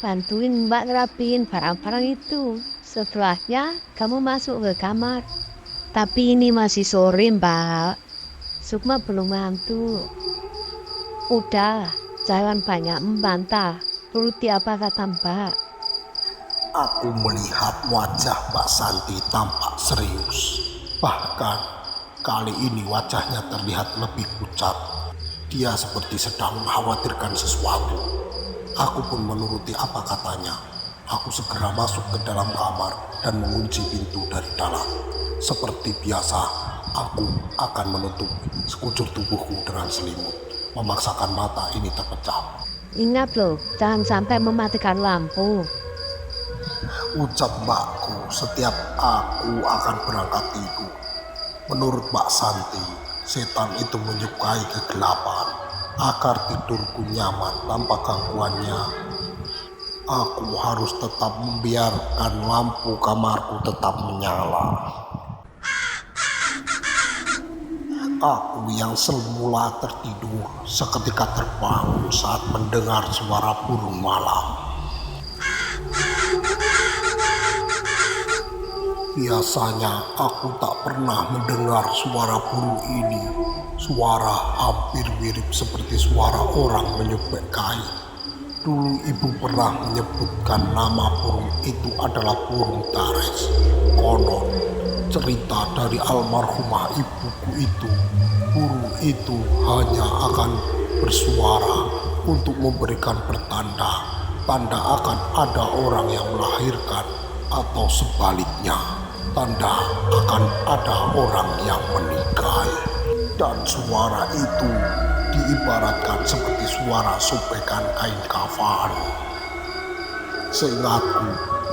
bantuin Mbak ngerapiin barang-barang itu. Setelahnya kamu masuk ke kamar. Tapi ini masih sore, Mbak. Sukma belum ngantuk. Udah, jangan banyak membantah. Turuti apa kata Mbak. Aku melihat wajah Mbak Santi tampak serius. Bahkan kali ini wajahnya terlihat lebih pucat. Dia seperti sedang mengkhawatirkan sesuatu. Aku pun menuruti apa katanya. Aku segera masuk ke dalam kamar dan mengunci pintu dari dalam. Seperti biasa, aku akan menutup sekujur tubuhku dengan selimut, memaksakan mata ini terpejam. Ingat loh, jangan sampai mematikan lampu. Ucap mbakku setiap aku akan berangkat tidur. Menurut Mbak Santi, setan itu menyukai kegelapan. Agar tidurku nyaman tanpa gangguannya, aku harus tetap membiarkan lampu kamarku tetap menyala. Aku yang semula tertidur seketika terbangun saat mendengar suara burung malam. Biasanya aku tak pernah mendengar suara burung ini. Suara hampir mirip seperti suara orang menyubek kain. Dulu ibu pernah menyebutkan nama burung itu adalah burung tares. Konon cerita dari almarhumah ibuku itu, burung itu hanya akan bersuara untuk memberikan tanda akan ada orang yang melahirkan, atau sebaliknya, tanda akan ada orang yang meninggal. Dan suara itu diibaratkan seperti suara sobekan kain kafan. Seingatku,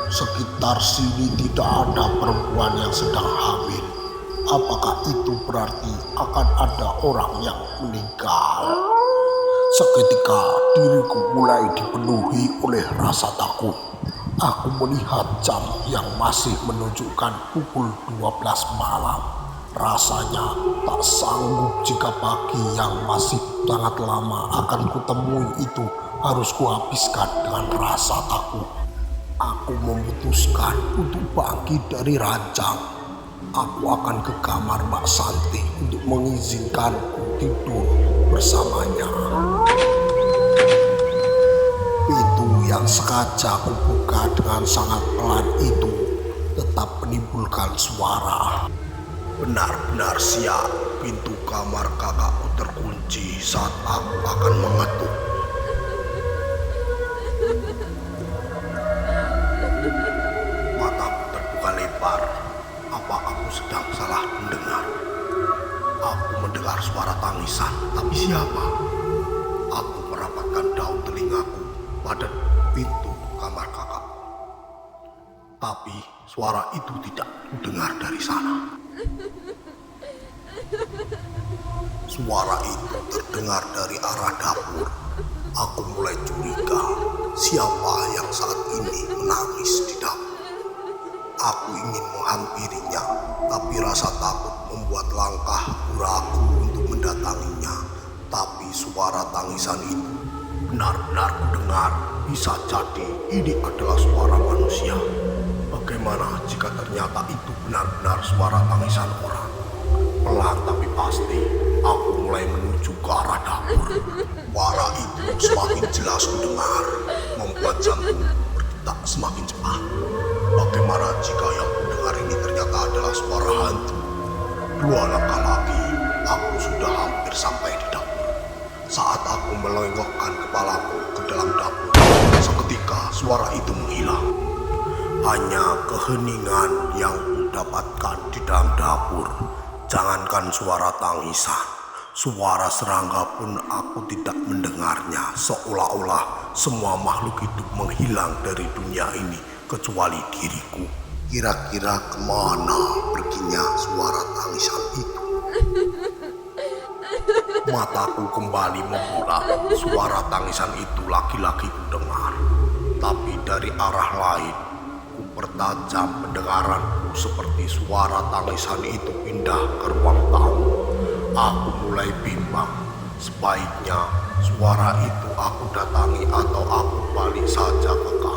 sekitar sini tidak ada perempuan yang sedang hamil. Apakah itu berarti akan ada orang yang meninggal? Seketika diriku mulai dipenuhi oleh rasa takut. Aku melihat jam yang masih menunjukkan pukul 12 malam. Rasanya tak sanggup jika pagi yang masih sangat lama akan kutemui itu harus kuhabiskan dengan rasa takut. Aku memutuskan untuk bangkit dari ranjang. Aku akan ke kamar Mbak Santi untuk mengizinkanku tidur bersamanya. Pintu yang sengaja kubuka dengan sangat pelan itu tetap menimbulkan suara. Benar-benar siap, pintu kamar kakakku terkunci saat aku akan mengetuk. Mataku terbuka lebar. Apa aku sedang salah mendengar? Aku mendengar suara tangisan, tapi siapa? Aku merapatkan daun telingaku pada pintu kamar kakak. Tapi suara itu tidak kudengar dari sana. Suara itu terdengar dari arah dapur. Aku mulai curiga siapa yang saat ini menangis di dapur. Aku ingin menghampirinya, tapi rasa takut membuat langkah ragu untuk mendatanginya. Tapi suara tangisan itu benar-benar kudengar. Bisa jadi ini adalah suara manusia. Bagaimana jika ternyata itu benar-benar suara tangisan orang? Pelan tapi pasti, aku mulai menuju ke arah dapur. Suara itu semakin jelas kudengar, membuat jantung berdetak semakin cepat. Bagaimana jika yang kudengar ini ternyata adalah suara hantu? 2 langkah lagi, aku sudah hampir sampai di dapur. Saat aku melongokkan kepalaku ke dalam dapur, seketika suara itu menghilang. Hanya keheningan yang kudapatkan di dalam dapur. Jangankan suara tangisan, suara serangga pun aku tidak mendengarnya. Seolah-olah semua makhluk hidup menghilang dari dunia ini kecuali diriku. Kira-kira kemana perginya suara tangisan itu? Mataku kembali membulat. Suara tangisan itu lagi-lagi kudengar, tapi dari arah lain. Pertajam pendengaranku seperti suara tangisan itu pindah ke ruang tamu. Aku mulai bimbang. Sebaiknya suara itu aku datangi atau aku balik saja ke kamar.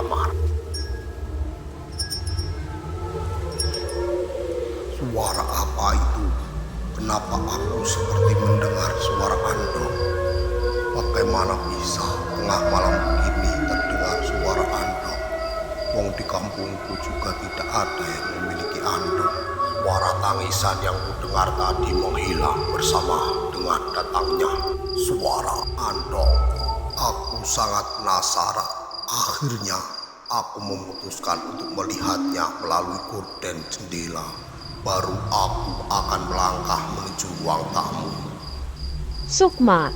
Kenapa aku seperti mendengar suara andong? Bagaimana bisa tengah malam begini terdengar suara andong? Wong di kampungku juga tidak ada yang memiliki andong. Suara tangisan yang kudengar tadi menghilang bersama dengan datangnya suara andong. Aku sangat penasaran. Akhirnya aku memutuskan untuk melihatnya melalui gorden jendela. Baru aku akan melangkah menuju ruang tamu. Sukma,